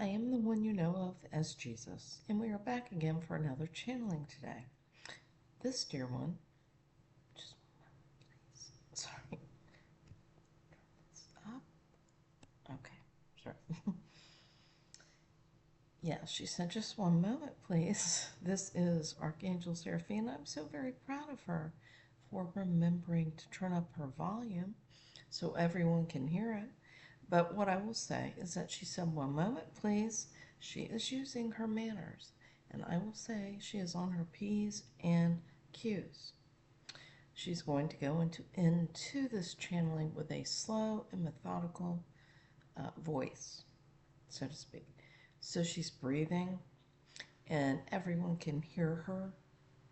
I am the one you know of as Jesus, and we are back again for another channeling today. This dear one, just please, sorry, it's up. Okay, sorry. Yeah, she said, just one moment, please. This is Archangel Seraphina. I'm so very proud of her for remembering to turn up her volume so everyone can hear it. But what I will say is that she said, one moment, please. She is using her manners, and I will say she is on her P's and Q's. She's going to go into this channeling with a slow and methodical voice, so to speak. So she's breathing, and everyone can hear her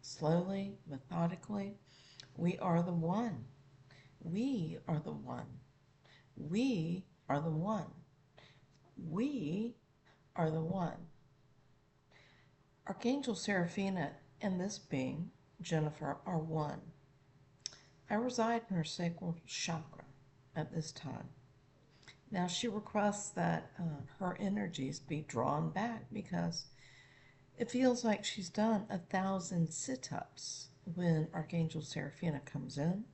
slowly, methodically. We are the one. We are the one. We are the one. We are the one. Archangel Seraphina and this being, Jennifer, are one. I reside in her sacral chakra at this time. Now she requests that her energies be drawn back because it feels like she's done 1,000 sit-ups when Archangel Seraphina comes in.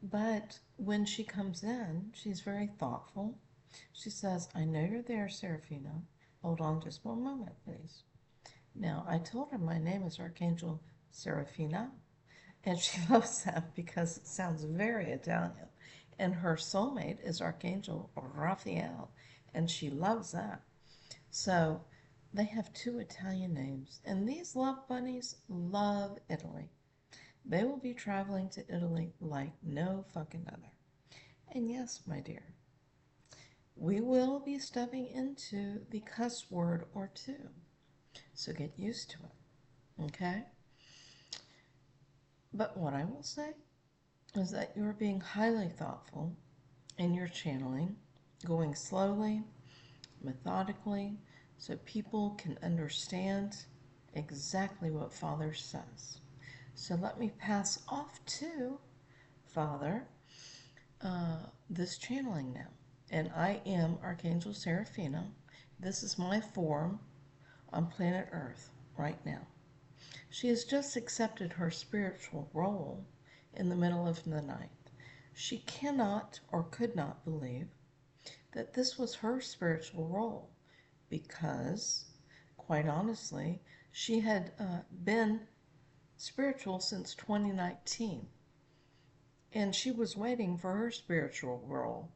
But when she comes in, she's very thoughtful. She says, I know you're there, Seraphina. Hold on just one moment, please. Now, I told her my name is Archangel Seraphina, and she loves that because it sounds very Italian. And her soulmate is Archangel Raphael, and she loves that. So they have two Italian names, and these love bunnies love Italy. They will be traveling to Italy like no fucking other. And yes, my dear, we will be stepping into the cuss word or two. So get used to it, okay? But what I will say is that you're being highly thoughtful in your channeling, going slowly, methodically, so people can understand exactly what Father says. So let me pass off to Father this channeling now. And I am Archangel Seraphina. This is my form on planet Earth right now. She has just accepted her spiritual role in the middle of the night. She cannot or could not believe that this was her spiritual role because, quite honestly, she had been spiritual since 2019. And she was waiting for her spiritual role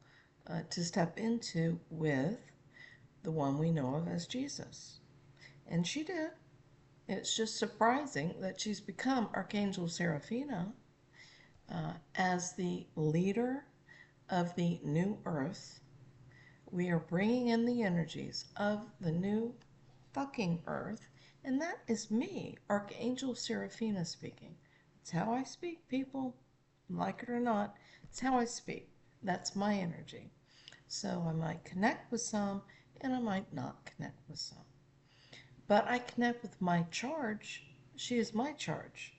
to step into with the one we know of as Jesus. And she did. It's just surprising that she's become Archangel Seraphina as the leader of the new earth. We are bringing in the energies of the new fucking earth, and that is me, Archangel Seraphina, speaking. It's how I speak, people. Like it or not, it's how I speak. That's my energy. So I might connect with some, and I might not connect with some. But I connect with my charge. She is my charge.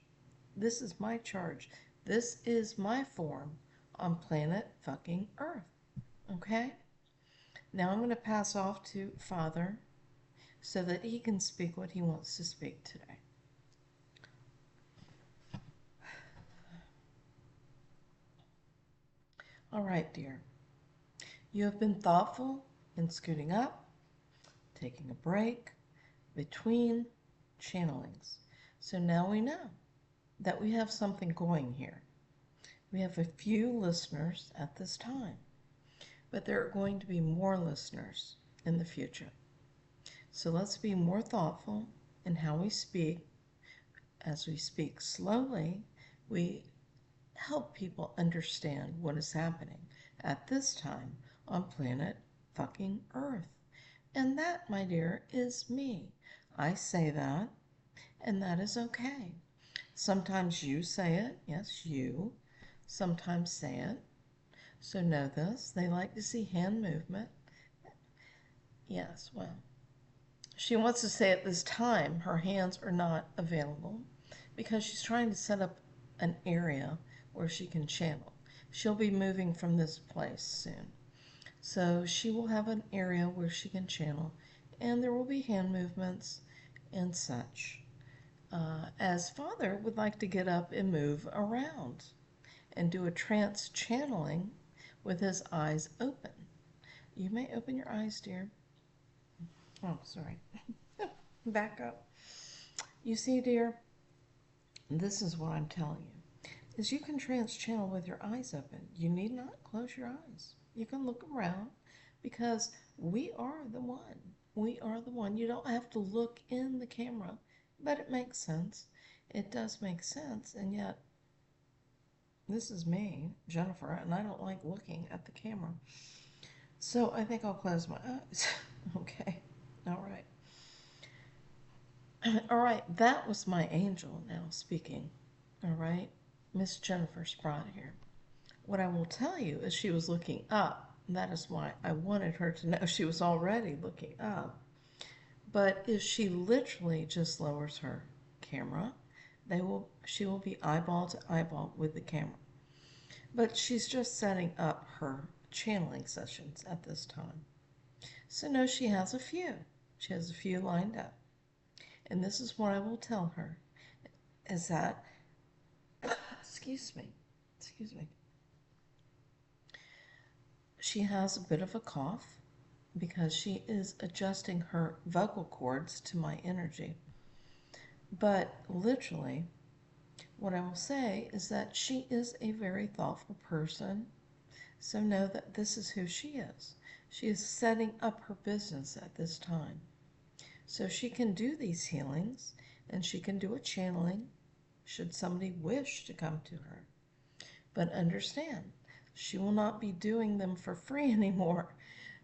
This is my charge. This is my form on planet fucking Earth. Okay? Now I'm going to pass off to Father so that he can speak what he wants to speak today. All right, dear. You have been thoughtful in scooting up, taking a break between channelings. So now we know that we have something going here. We have a few listeners at this time, but there are going to be more listeners in the future. So let's be more thoughtful in how we speak. As we speak slowly, we help people understand what is happening at this time on planet fucking Earth. And that, my dear, is me. I say that, and that is okay. Sometimes you say it, yes, you. Sometimes say it. So know this. They like to see hand movement. Yes, well, she wants to say at this time her hands are not available because she's trying to set up an area where she can channel. She'll be moving from this place soon. So she will have an area where she can channel, and there will be hand movements and such. As Father would like to get up and move around and do a trance channeling with his eyes open. You may open your eyes, dear. Oh, sorry. Back up. You see, dear, this is what I'm telling you, is you can trance channel with your eyes open. You need not close your eyes. You can look around because we are the one. We are the one. You don't have to look in the camera, but it makes sense. It does make sense, and yet this is me, Jennifer, and I don't like looking at the camera. So I think I'll close my eyes. Okay. All right. All right. That was my angel now speaking. All right. Miss Jennifer Sprott here. What I will tell you is she was looking up. That is why I wanted her to know she was already looking up. But if she literally just lowers her camera, she will be eyeball to eyeball with the camera. But she's just setting up her channeling sessions at this time. So no, she has a few. She has a few lined up. And this is what I will tell her, is that, excuse me, she has a bit of a cough because she is adjusting her vocal cords to my energy. But literally, what I will say is that she is a very thoughtful person. So know that this is who she is. She is setting up her business at this time. So she can do these healings and she can do a channeling should somebody wish to come to her. But understand, she will not be doing them for free anymore.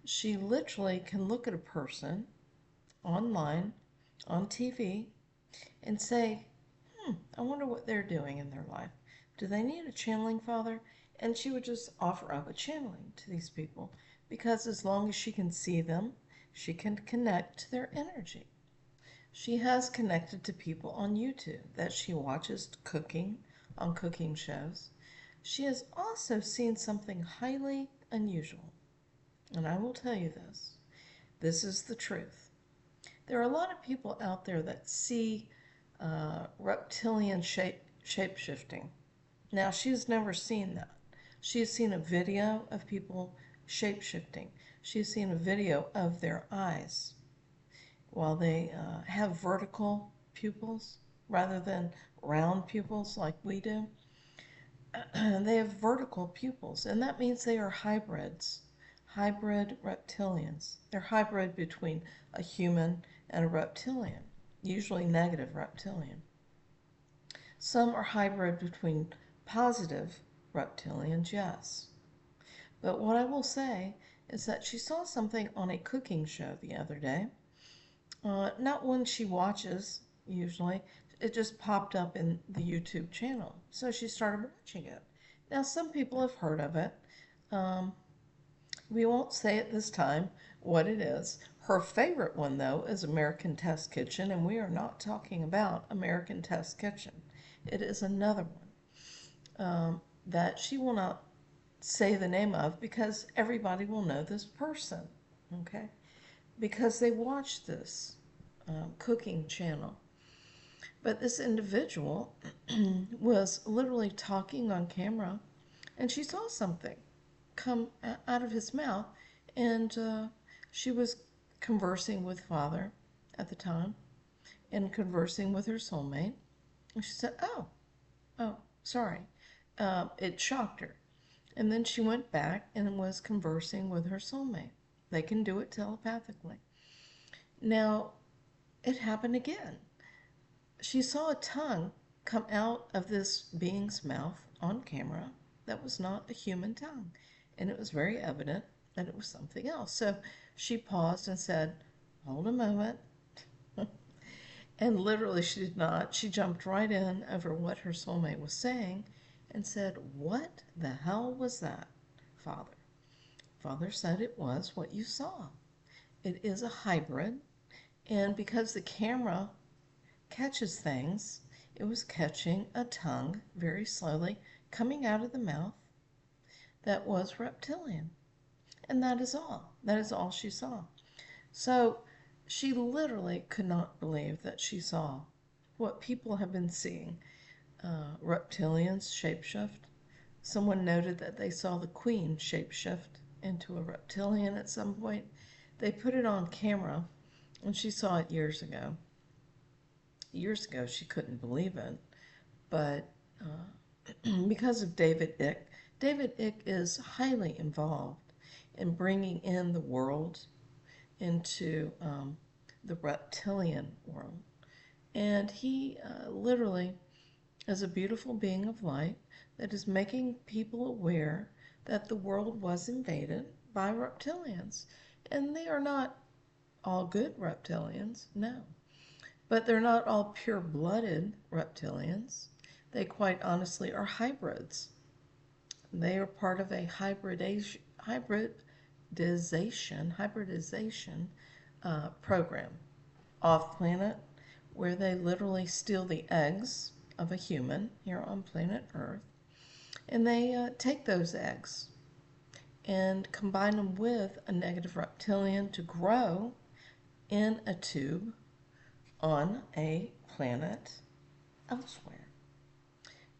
She literally can look at a person online, on TV, and say, I wonder what they're doing in their life. Do they need a channeling, Father? And she would just offer up a channeling to these people because as long as she can see them, she can connect to their energy. She has connected to people on YouTube that she watches cooking on cooking shows. She has also seen something highly unusual. And I will tell you this. This is the truth. There are a lot of people out there that see reptilian shape-shifting. Now, she's never seen that. She has seen a video of people shape-shifting. She's seen a video of their eyes while they have vertical pupils rather than round pupils like we do. They have vertical pupils, and that means they are hybrids, hybrid reptilians. They're hybrid between a human and a reptilian, usually negative reptilian. Some are hybrid between positive reptilians, yes. But what I will say is that she saw something on a cooking show the other day. Not one she watches, usually. It just popped up in the YouTube channel. So she started watching it. Now, some people have heard of it. We won't say at this time what it is. Her favorite one, though, is American Test Kitchen, and we are not talking about American Test Kitchen. It is another one that she will not say the name of because everybody will know this person, okay? Because they watch this cooking channel. But this individual was literally talking on camera, and she saw something come out of his mouth, and she was conversing with Father at the time and conversing with her soulmate. And she said, oh, sorry. It shocked her. And then she went back and was conversing with her soulmate. They can do it telepathically. Now, it happened again. She saw a tongue come out of this being's mouth on camera that was not a human tongue. And it was very evident that it was something else. So she paused and said, hold a moment. And literally she did not. She jumped right in over what her soulmate was saying and said, what the hell was that, Father? Father said it was what you saw. It is a hybrid, and because the camera catches things, it was catching a tongue very slowly coming out of the mouth that was reptilian. And that is all. That is all she saw. So she literally could not believe that she saw what people have been seeing, reptilians shapeshift. Someone noted that they saw the queen shapeshift into a reptilian at some point. They put it on camera, and she saw it years ago. Years ago, she couldn't believe it, but because of David Icke, David Icke is highly involved in bringing in the world into the reptilian world. And he literally is a beautiful being of light that is making people aware that the world was invaded by reptilians. And they are not all good reptilians, no. But they're not all pure-blooded reptilians. They quite honestly are hybrids. They are part of a hybridization program off planet, where they literally steal the eggs of a human here on planet Earth, and they take those eggs and combine them with a negative reptilian to grow in a tube on a planet elsewhere.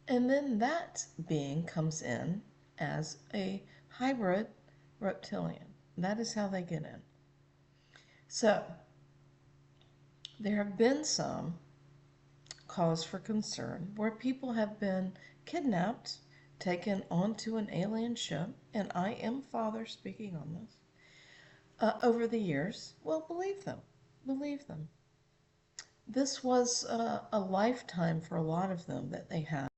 And then that being comes in as a hybrid reptilian. That is how they get in. So, there have been some cause for concern where people have been kidnapped, taken onto an alien ship, and I am Father speaking on this, over the years. Well, believe them. Believe them. This was a lifetime for a lot of them that they had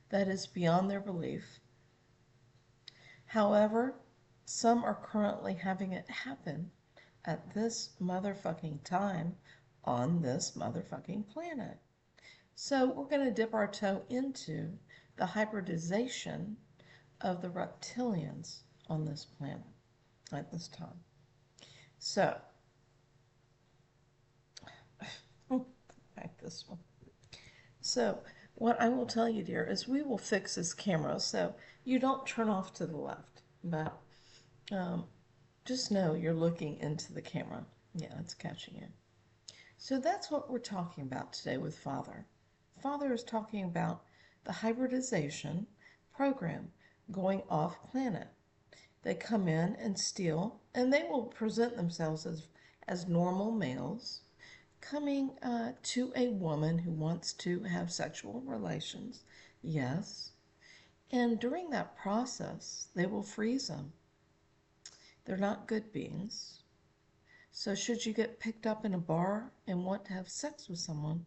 that is beyond their belief. However, some are currently having it happen at this motherfucking time on this motherfucking planet. So we're going to dip our toe into the hybridization of the reptilians on this planet at this time. So, back this one. So, what I will tell you, dear, is we will fix this camera so you don't turn off to the left. But just know you're looking into the camera. Yeah, it's catching you. So that's what we're talking about today with Father. Father is talking about the hybridization program going off planet. They come in and steal, and they will present themselves as normal males coming to a woman who wants to have sexual relations. Yes. And during that process, they will freeze them. They're not good beings. So should you get picked up in a bar and want to have sex with someone,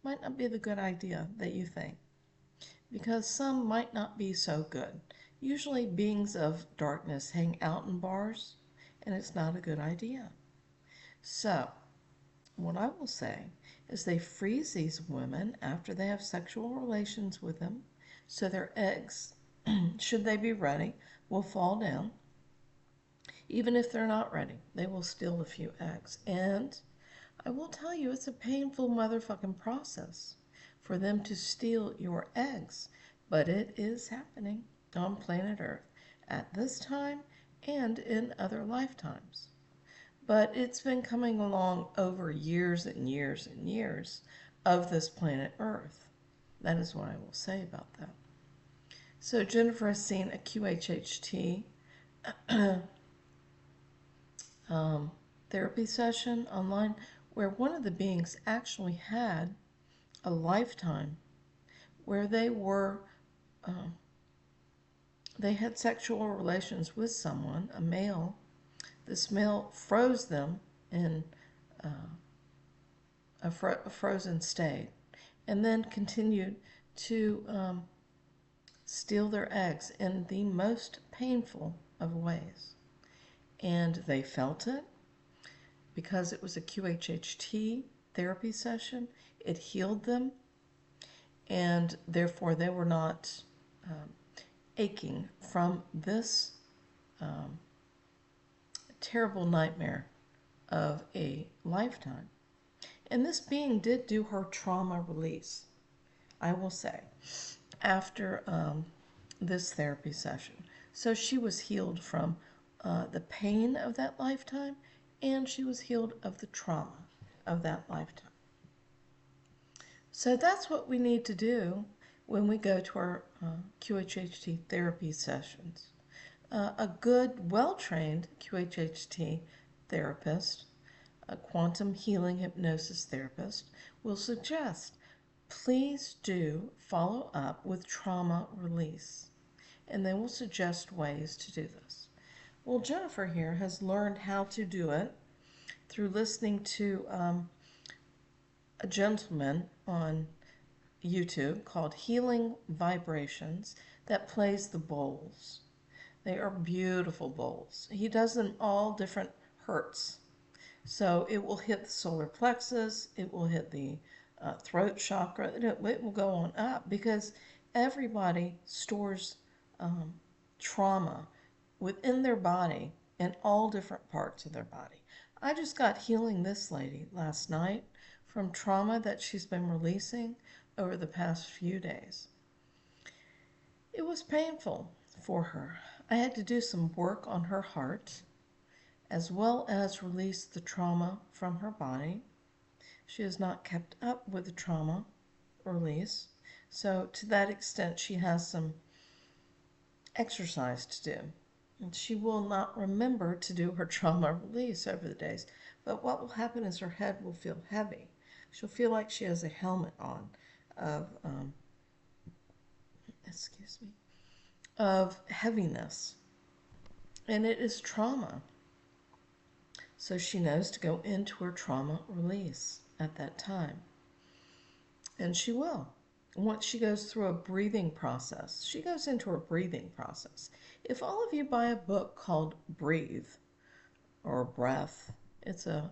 might not be the good idea that you think. Because some might not be so good. Usually beings of darkness hang out in bars, and it's not a good idea. So, what I will say is they freeze these women after they have sexual relations with them, so their eggs, should they be ready, will fall down. Even if they're not ready, they will steal a few eggs. And I will tell you, it's a painful motherfucking process for them to steal your eggs. But it is happening on planet Earth at this time and in other lifetimes. But it's been coming along over years and years and years of this planet Earth. That is what I will say about that. So Jennifer has seen a QHHT therapy session online where one of the beings actually had a lifetime where they had sexual relations with someone, a male. This male froze them in a frozen state and then continued to steal their eggs in the most painful of ways. And they felt it because it was a QHHT therapy session. It healed them, and therefore they were not aching from this terrible nightmare of a lifetime. And this being did do her trauma release, I will say, after this therapy session. So she was healed from the pain of that lifetime, and she was healed of the trauma of that lifetime. So that's what we need to do when we go to our QHHT therapy sessions. A good, well-trained QHHT therapist, a quantum healing hypnosis therapist, will suggest, please do follow up with trauma release. And they will suggest ways to do this. Well, Jennifer here has learned how to do it through listening to a gentleman on YouTube called Healing Vibrations that plays the bowls. They are beautiful bowls. He does them all different hertz. So it will hit the solar plexus, it will hit the throat chakra, it will go on up because everybody stores trauma within their body in all different parts of their body. I just got healing this lady last night from trauma that she's been releasing over the past few days. It was painful for her. I had to do some work on her heart as well as release the trauma from her body. She has not kept up with the trauma release, so to that extent she has some exercise to do. And she will not remember to do her trauma release over the days, but what will happen is her head will feel heavy. She'll feel like she has a helmet on of, of heaviness, and it is trauma. So she knows to go into her trauma release at that time. And she will. Once she goes through a breathing process, she goes into her breathing process. If all of you buy a book called Breathe or Breath, it's a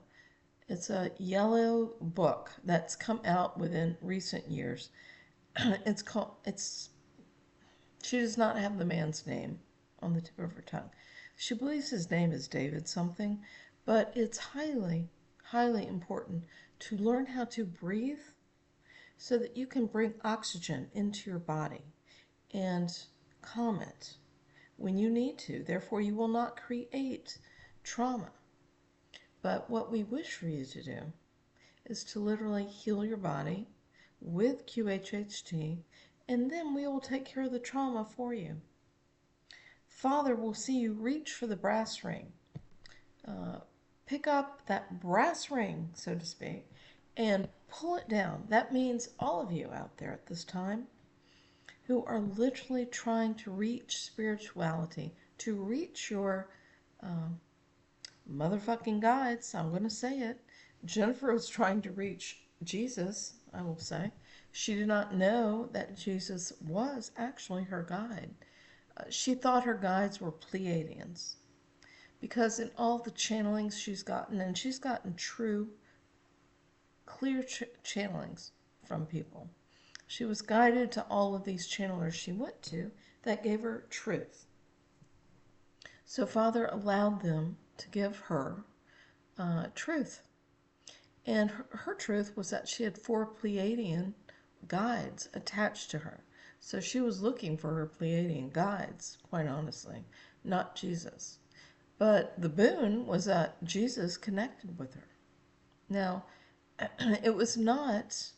yellow book that's come out within recent years. She does not have the man's name on the tip of her tongue. She believes his name is David something, but it's highly, highly important to learn how to breathe so that you can bring oxygen into your body and calm it when you need to. Therefore, you will not create trauma. But what we wish for you to do is to literally heal your body with QHHT, and then we will take care of the trauma for you. Father will see you reach for the brass ring. Pick up that brass ring, so to speak, and pull it down. That means all of you out there at this time who are literally trying to reach spirituality, to reach your motherfucking guides. I'm going to say it. Jennifer was trying to reach Jesus, I will say. She did not know that Jesus was actually her guide. She thought her guides were Pleiadians. Because in all the channelings she's gotten, and she's gotten true, clear channelings from people. She was guided to all of these channelers she went to that gave her truth. So Father allowed them to give her truth. And her truth was that she had 4 Pleiadian guides attached to her. So she was looking for her Pleiadian guides, quite honestly, not Jesus. But the boon was that Jesus connected with her. Now, it was not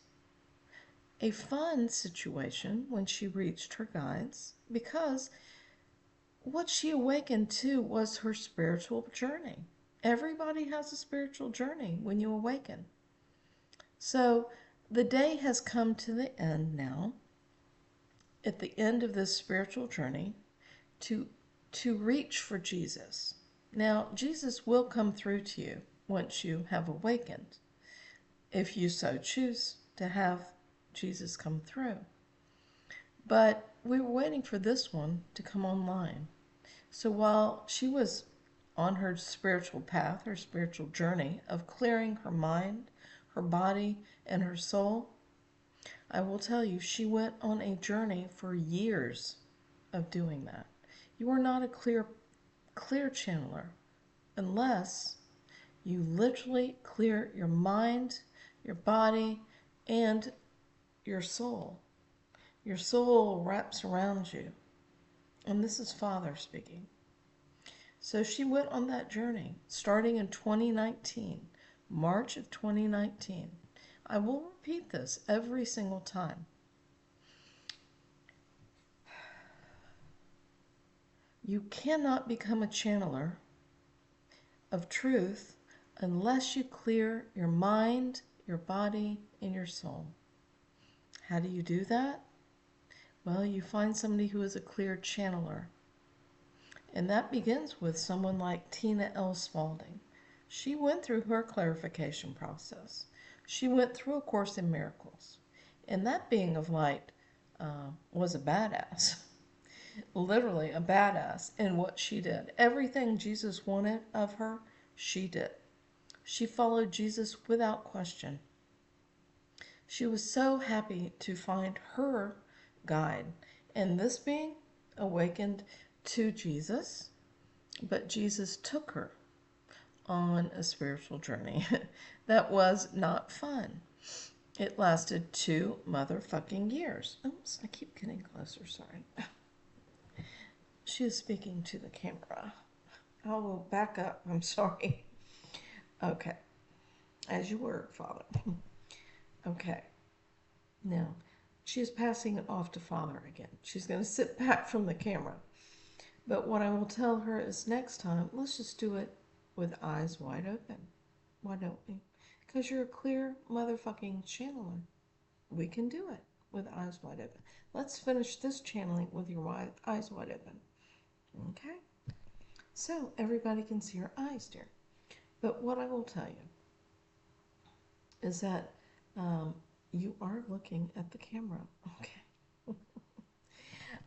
a fun situation when she reached her guides, because what she awakened to was her spiritual journey. Everybody has a spiritual journey when you awaken. So the day has come to the end now, at the end of this spiritual journey, to reach for Jesus. Now, Jesus will come through to you once you have awakened, if you so choose to have Jesus come through. But we were waiting for this one to come online. So while she was on her spiritual path, her spiritual journey of clearing her mind, her body, and her soul, I will tell you, she went on a journey for years of doing that. You are not a clear channeler unless you literally clear your mind, your body, and your soul. Your soul wraps around you And this is Father speaking. So she went on that journey starting in 2019, March of 2019. I will repeat this every single time. You cannot become a channeler of truth unless you clear your mind, your body, and your soul. How do you do that? Well, you find somebody who is a clear channeler. And that begins with someone like Tina L. Spalding. She went through her clarification process. She went through A Course in Miracles. And that being of light was a badass. Literally a badass in what she did. Everything Jesus wanted of her, she did. She followed Jesus without question. She was so happy to find her guide. And this being awakened to Jesus, but Jesus took her on a spiritual journey that was not fun. It lasted 2 motherfucking years. Oops, I keep getting closer, sorry. She is speaking to the camera. I will back up, I'm sorry. Okay, as you were, Father. Okay, now she is passing it off to Father again. She's going to sit back from the camera. But what I will tell her is next time, let's just do it with eyes wide open. Why don't we? Because you're a clear motherfucking channeler. We can do it with eyes wide open. Let's finish this channeling with your eyes wide open. Okay? So everybody can see your eyes, dear. But what I will tell you is that you are looking at the camera. Okay?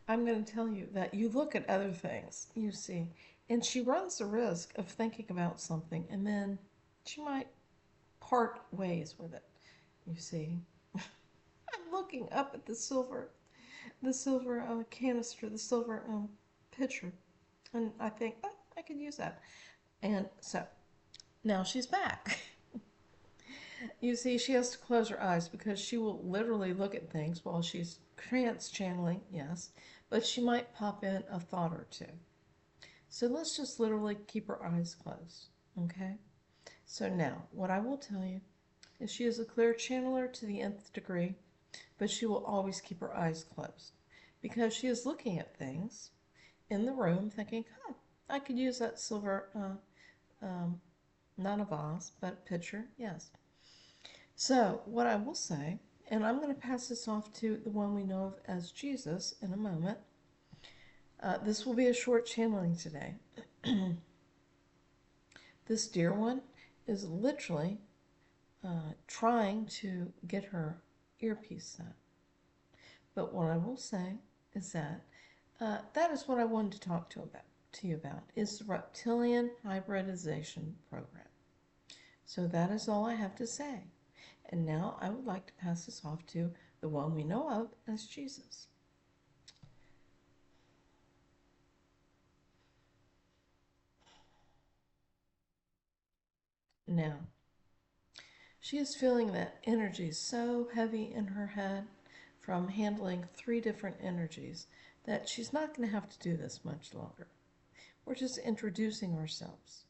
I'm going to tell you that you look at other things, you see, and she runs the risk of thinking about something and then she might part ways with it, you see. I'm looking up at the silver canister, the silver pitcher, and I think, oh, I could use that. And so now she's back. You see, she has to close her eyes because she will literally look at things while she's trance channeling, yes, but she might pop in a thought or two. So let's just literally keep her eyes closed, okay? So now, what I will tell you is she is a clear channeler to the nth degree, but she will always keep her eyes closed because she is looking at things in the room thinking, huh, I could use that silver, not a vase, but pitcher, yes. So what I will say, and I'm going to pass this off to the one we know of as Jesus in a moment. This will be a short channeling today. This dear one is literally trying to get her earpiece set. But what I will say is that that is what I wanted to talk to you about is the reptillian hybridization program. So that is all I have to say. And now I would like to pass this off to the one we know of as Jesus. Now, she is feeling that energy so heavy in her head from handling 3 different energies that she's not going to have to do this much longer. We're just introducing ourselves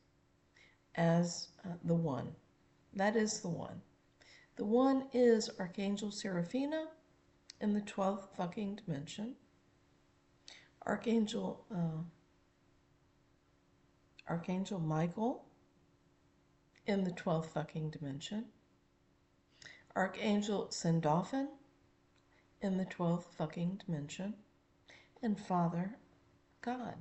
as the one. That is the one. The one is Archangel Seraphina in the 12th fucking dimension. Archangel Michael in the 12th fucking dimension. Archangel Sandalphon in the 12th fucking dimension. And Father God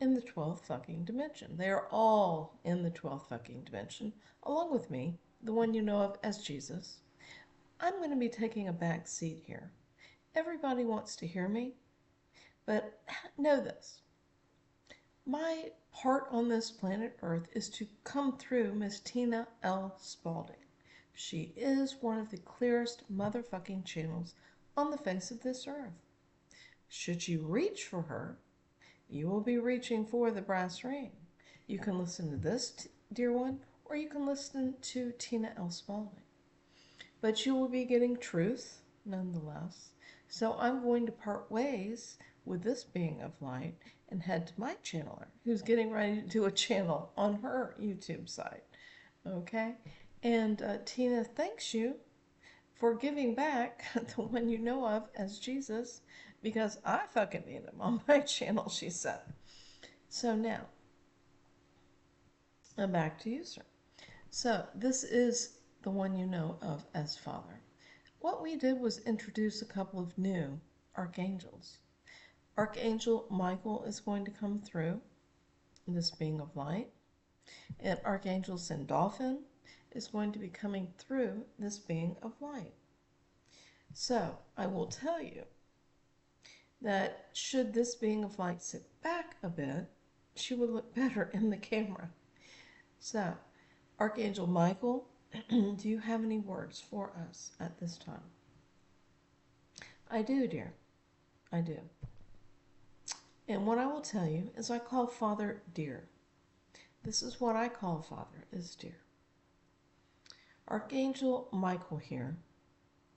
in the 12th fucking dimension. They are all in the 12th fucking dimension, along with me, the one you know of as Jesus. I'm going to be taking a back seat here. Everybody wants to hear me, but know this. My part on this planet Earth is to come through Miss Tina L. Spalding. She is one of the clearest motherfucking channels on the face of this earth. Should you reach for her, you will be reaching for the brass ring. You can listen to this, dear one, or you can listen to Tina L. Spalding. But you will be getting truth, nonetheless. So I'm going to part ways with this being of light and head to my channeler, who's getting ready to do a channel on her YouTube site. Okay? And Tina thanks you for giving back the one you know of as Jesus, because I fucking need him on my channel, she said. So now, back to you, sir. So this is the one you know of as Father. What we did was introduce a couple of new archangels. Archangel Michael is going to come through, this being of light, and Archangel Sandalphon is going to be coming through, this being of light. So I will tell you that should this being of light sit back a bit, she would look better in the camera. So, Archangel Michael, do you have any words for us at this time? I do, dear. I do. And what I will tell you is I call Father dear. This is what I call Father, is dear. Archangel Michael here.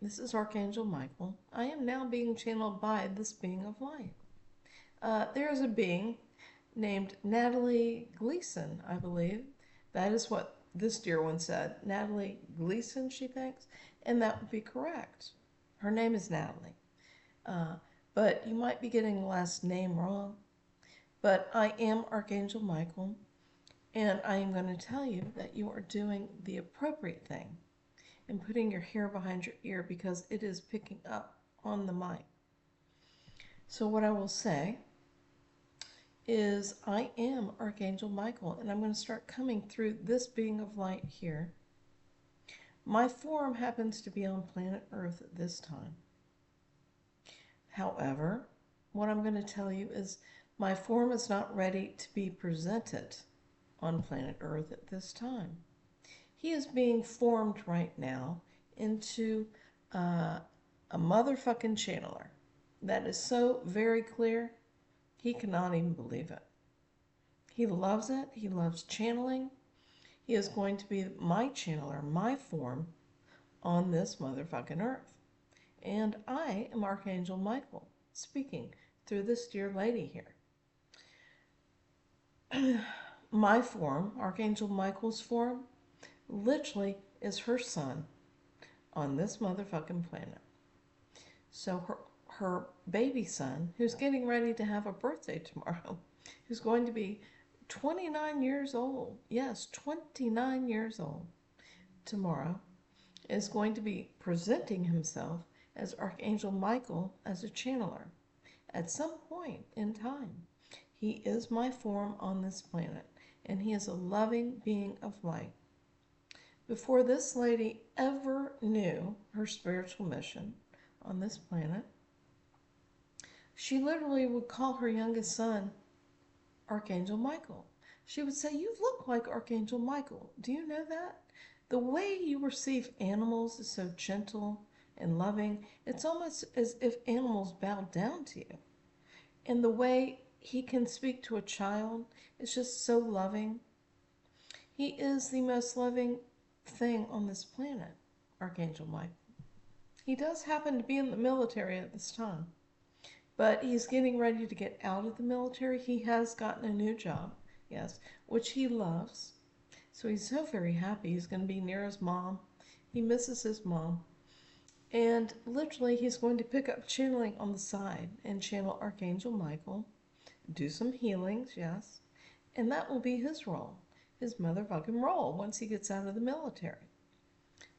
This is Archangel Michael. I am now being channeled by this being of light. There is a being named Natalie Gleason, I believe. That is what this dear one said. Natalie Gleason, she thinks, and that would be correct. Her name is Natalie. But you might be getting the last name wrong. But I am Archangel Michael, and I am going to tell you that you are doing the appropriate thing and putting your hair behind your ear because it is picking up on the mic. So what I will say is I am Archangel Michael, and I'm going to start coming through this being of light here. My form happens to be on planet Earth at this time. However, what I'm going to tell you is my form is not ready to be presented on planet Earth at this time. He is being formed right now into a motherfucking channeler. That is so very clear, he cannot even believe it. He loves it. He loves channeling. He is going to be my channeler, my form, on this motherfucking earth. And I am Archangel Michael, speaking through this dear lady here. My form, Archangel Michael's form, literally is her son on this motherfucking planet. So her baby son, who's getting ready to have a birthday tomorrow, who's going to be 29 years old, yes, 29 years old tomorrow, is going to be presenting himself as Archangel Michael as a channeler. At some point in time, he is my form on this planet, and he is a loving being of light. Before this lady ever knew her spiritual mission on this planet, she literally would call her youngest son Archangel Michael. She would say, "You look like Archangel Michael. Do you know that? The way you receive animals is so gentle and loving. It's almost as if animals bow down to you. And the way he can speak to a child is just so loving. He is the most loving thing on this planet, Archangel Michael. He does happen to be in the military at this time, but he's getting ready to get out of the military. He has gotten a new job, yes, which he loves. So he's so very happy. He's going to be near his mom. He misses his mom. And literally, he's going to pick up channeling on the side and channel Archangel Michael, do some healings, yes, and that will be his role, his motherfucking role once he gets out of the military.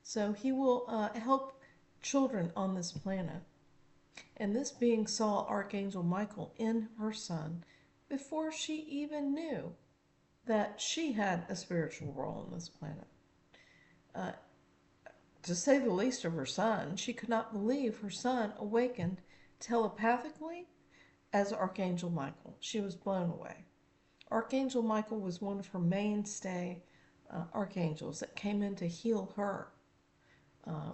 So he will help children on this planet. And this being saw Archangel Michael in her son before she even knew that she had a spiritual role on this planet. To say the least of her son, she could not believe her son awakened telepathically as Archangel Michael. She was blown away. Archangel Michael was one of her mainstay archangels that came in to heal her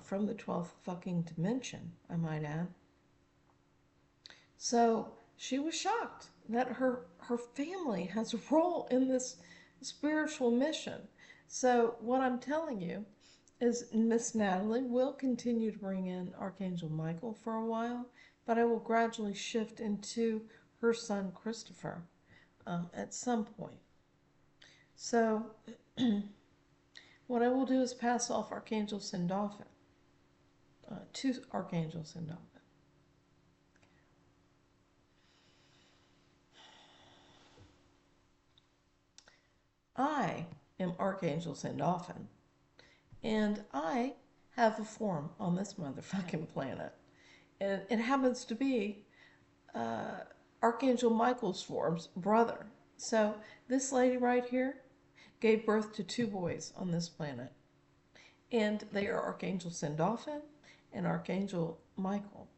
from the 12th fucking dimension, I might add. So she was shocked that her family has a role in this spiritual mission. So what I'm telling you is Miss Natalie will continue to bring in Archangel Michael for a while but I will gradually shift into her son Christopher at some point. So, what I will do is pass off Archangel Sandalphon to Archangel Sandalphon. I am Archangel Sandalphon, and I have a form on this motherfucking planet. And it happens to be Archangel Michael's form's brother. So this lady right here gave birth to two boys on this planet. And they are Archangel Sandalphon and Archangel Michael.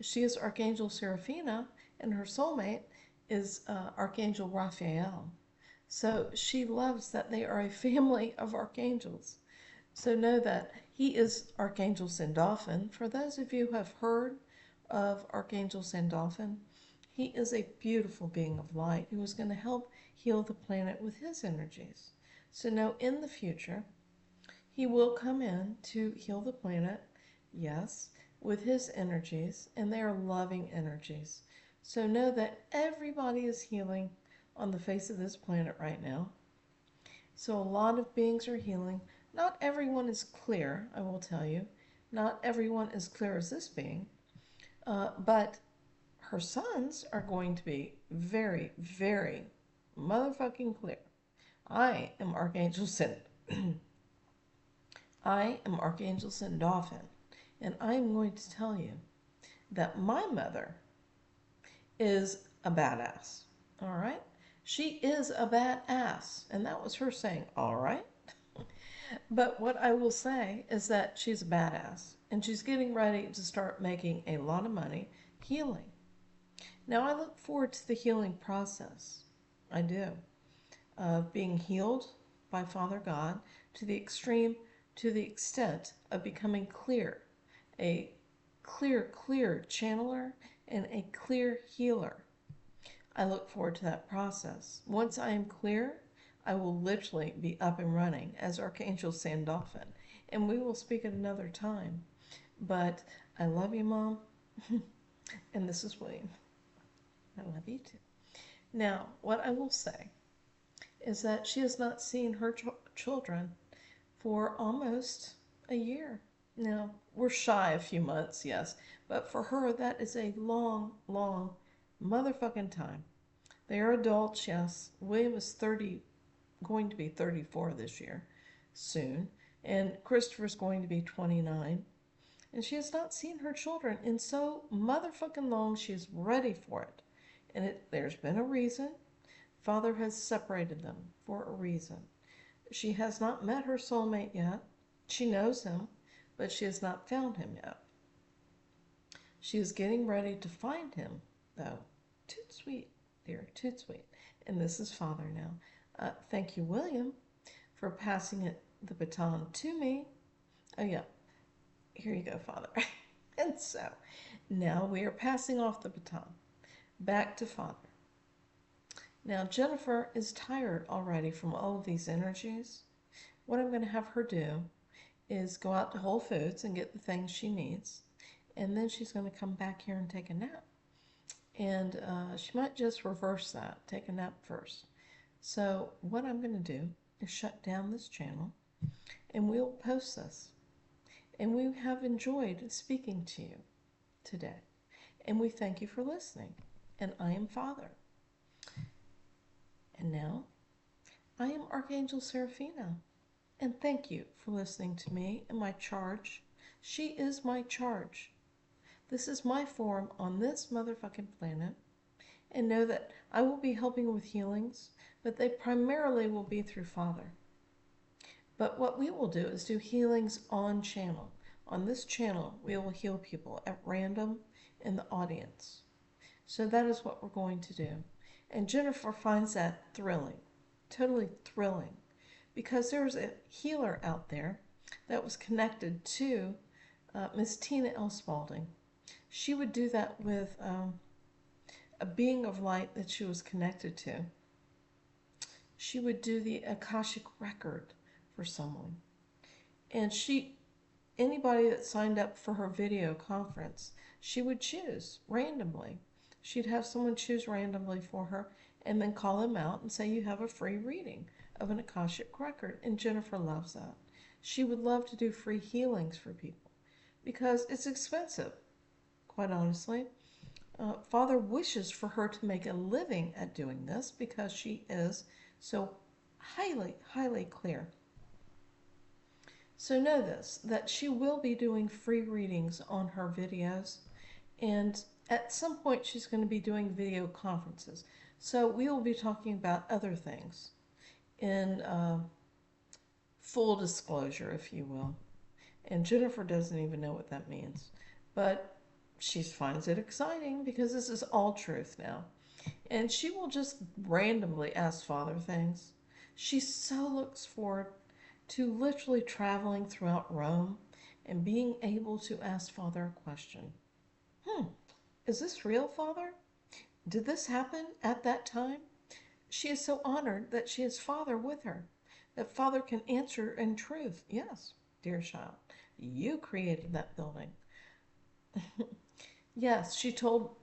She is Archangel Seraphina, and her soulmate is Archangel Raphael. So she loves that they are a family of archangels. So know that he is Archangel Sandalphon. For those of you who have heard of Archangel Sandalphon, he is a beautiful being of light who is going to help heal the planet with his energies. So know in the future, he will come in to heal the planet, yes, with his energies, and they are loving energies. So know that everybody is healing on the face of this planet right now. So a lot of beings are healing. Not everyone is clear, I will tell you. Not everyone is clear as this being. But her sons are going to be very, very motherfucking clear. I am Archangel I am Archangel Sandalphon, and I am going to tell you that my mother is a badass. All right? She is a badass, and that was her saying, all right? But what I will say is that she's a badass, and she's getting ready to start making a lot of money healing. Now, I look forward to the healing process. I do. Of being healed by Father God to the extreme, to the extent of becoming clear. A clear channeler and a clear healer. I look forward to that process. Once I am clear, I will literally be up and running as Archangel Sandalphon. And we will speak at another time. But I love you, Mom. And this is William. I love you too. Now, what I will say is that she has not seen her children for almost a year. Now, we're shy a few months, yes, but for her, that is a long, long motherfucking time. They are adults, yes. William is going to be 34 this year, soon, and Christopher's going to be 29. And she has not seen her children in so motherfucking long. She is ready for it. And there's been a reason. Father has separated them for a reason. She has not met her soulmate yet. She knows him, but she has not found him yet. She is getting ready to find him, though. Toot sweet, dear, toot sweet. And this is Father now. Thank you, William, for passing the baton to me. Oh, yeah. Here you go, Father. And so, now we are passing off the baton back to Father. Now, Jennifer is tired already from all of these energies. What I'm going to have her do is go out to Whole Foods and get the things she needs, and then she's going to come back here and take a nap. And she might just reverse that, take a nap first. So what I'm going to do is shut down this channel, and we'll post this. And we have enjoyed speaking to you today. And we thank you for listening. And I am Father. And now, I am Archangel Seraphina. And thank you for listening to me and my charge. She is my charge. This is my form on this motherfucking planet. And know that I will be helping with healings, but they primarily will be through Father. But what we will do is do healings on channel. On this channel, we will heal people at random in the audience. So that is what we're going to do. And Jennifer finds that thrilling, totally thrilling, because there's a healer out there that was connected to Miss Tina L. Spalding. She would do that with a being of light that she was connected to. She would do the Akashic record for someone. And she anybody that signed up for her video conference, she would choose randomly. She'd have someone choose randomly for her and then call them out and say, you have a free reading of an Akashic record. And Jennifer loves that. She would love to do free healings for people because it's expensive, quite honestly. Father wishes for her to make a living at doing this because she is so highly, highly clear. So know this, that she will be doing free readings on her videos, and at some point she's going to be doing video conferences. So we will be talking about other things in full disclosure, if you will. And Jennifer doesn't even know what that means. But she finds it exciting because this is all truth now. And she will just randomly ask Father things. She so looks forward to literally traveling throughout Rome and being able to ask Father a question. Is this real, Father? Did this happen at that time? She is so honored that she has Father with her, that Father can answer in truth. Yes, dear child, you created that building. Yes, she told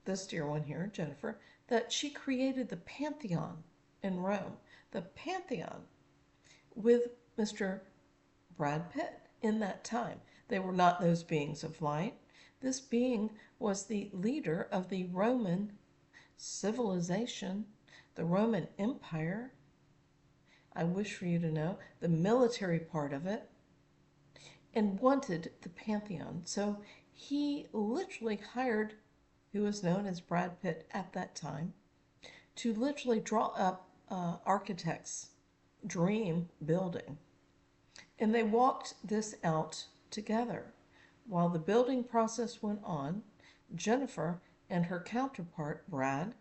this dear one here, Jennifer, that she created the Pantheon in Rome. The Pantheon with Mr. Brad Pitt in that time. They were not those beings of light. This being was the leader of the Roman civilization, the Roman Empire. I wish for you to know the military part of it, and wanted the Pantheon. So he literally hired, who was known as Brad Pitt at that time, to literally draw up architects' dream building. And they walked this out together. While the building process went on, Jennifer and her counterpart, Brad,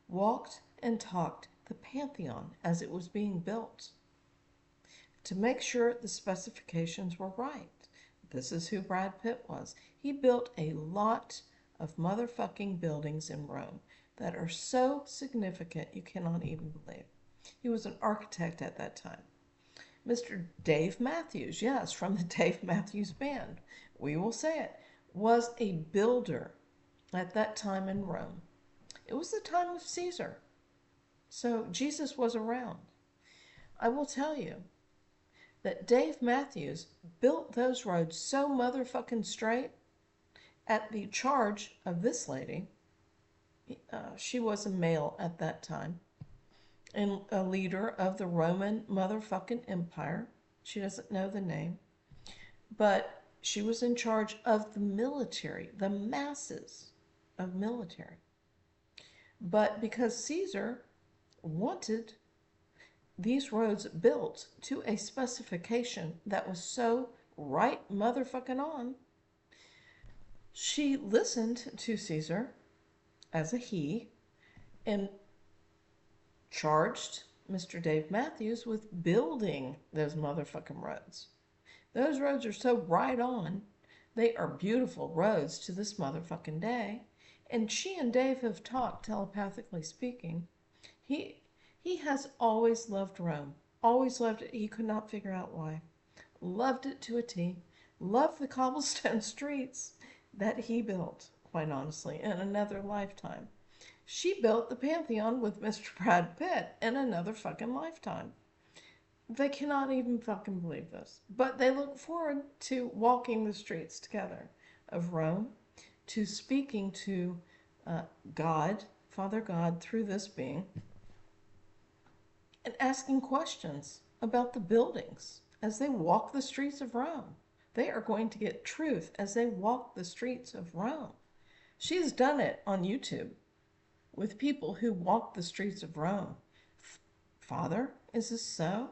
walked and talked the Pantheon as it was being built to make sure the specifications were right. This is who Brad Pitt was. He built a lot of motherfucking buildings in Rome that are so significant you cannot even believe. He was an architect at that time. Mr. Dave Matthews, yes, from the Dave Matthews Band, we will say it, was a builder at that time in Rome. It was the time of Caesar. So Jesus was around. I will tell you that Dave Matthews built those roads so motherfucking straight at the charge of this lady. She was a male at that time and a leader of the Roman motherfucking Empire. She doesn't know the name. But she was in charge of the military, the masses of military. But because Caesar wanted these roads built to a specification that was so right motherfucking on, she listened to Caesar as a he and charged Mr. Dave Matthews with building those motherfucking roads. Those roads are so right on. They are beautiful roads to this motherfucking day. And she and Dave have talked, telepathically speaking. He has always loved Rome. Always loved it. He could not figure out why. Loved it to a T. Loved the cobblestone streets that he built, quite honestly, in another lifetime. She built the Pantheon with Mr. Brad Pitt in another fucking lifetime. They cannot even fucking believe this. But they look forward to walking the streets together of Rome, to speaking to God, Father God, through this being, and asking questions about the buildings as they walk the streets of Rome. They are going to get truth as they walk the streets of Rome. She's done it on YouTube with people who walk the streets of Rome. Father, is this so?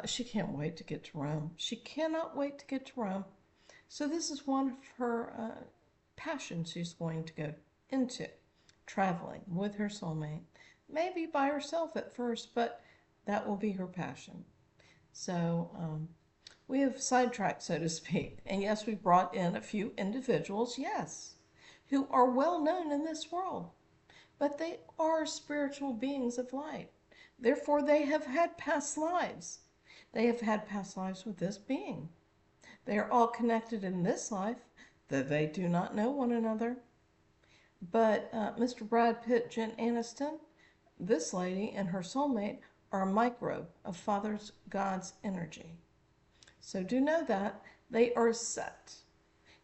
She can't wait to get to Rome. She cannot wait to get to Rome. So this is one of her passions she's going to go into, traveling with her soulmate. Maybe by herself at first, but that will be her passion. So we have sidetracked, so to speak. And yes, we brought in a few individuals, yes, who are well known in this world. But they are spiritual beings of light. Therefore, they have had past lives. They have had past lives with this being. They are all connected in this life, though they do not know one another. But Mr. Brad Pitt, Jen Aniston, this lady and her soulmate are a microbe of Father God's energy. So do know that they are set.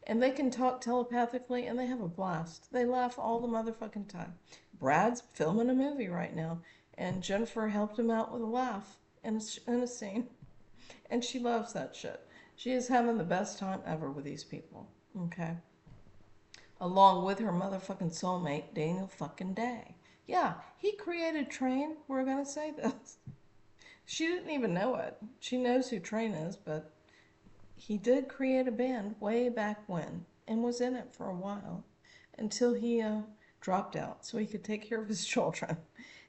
And they can talk telepathically and they have a blast. They laugh all the motherfucking time. Brad's filming a movie right now, and Jennifer helped him out with a laugh in a scene. And she loves that shit. She is having the best time ever with these people. Okay? Along with her motherfucking soulmate, Daniel fucking Day. Yeah, he created Train. We're gonna say this. She didn't even know it. She knows who Train is, but he did create a band way back when and was in it for a while until he dropped out so he could take care of his children.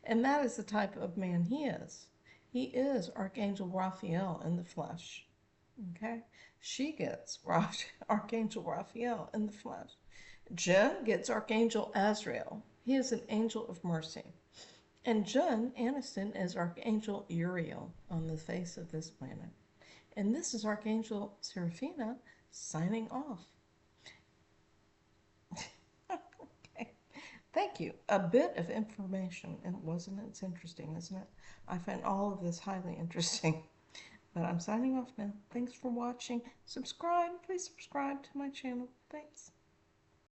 And that is the type of man he is. He is Archangel Raphael in the flesh. Okay? She gets Archangel Raphael in the flesh. Jen gets Archangel Azrael. He is an angel of mercy. And Jen Aniston is Archangel Uriel on the face of this planet. And this is Archangel Serafina signing off. Okay. Thank you. A bit of information, wasn't it? It's interesting, isn't it? I find all of this highly interesting. But I'm signing off now. Thanks for watching. Subscribe. Please subscribe to my channel. Thanks.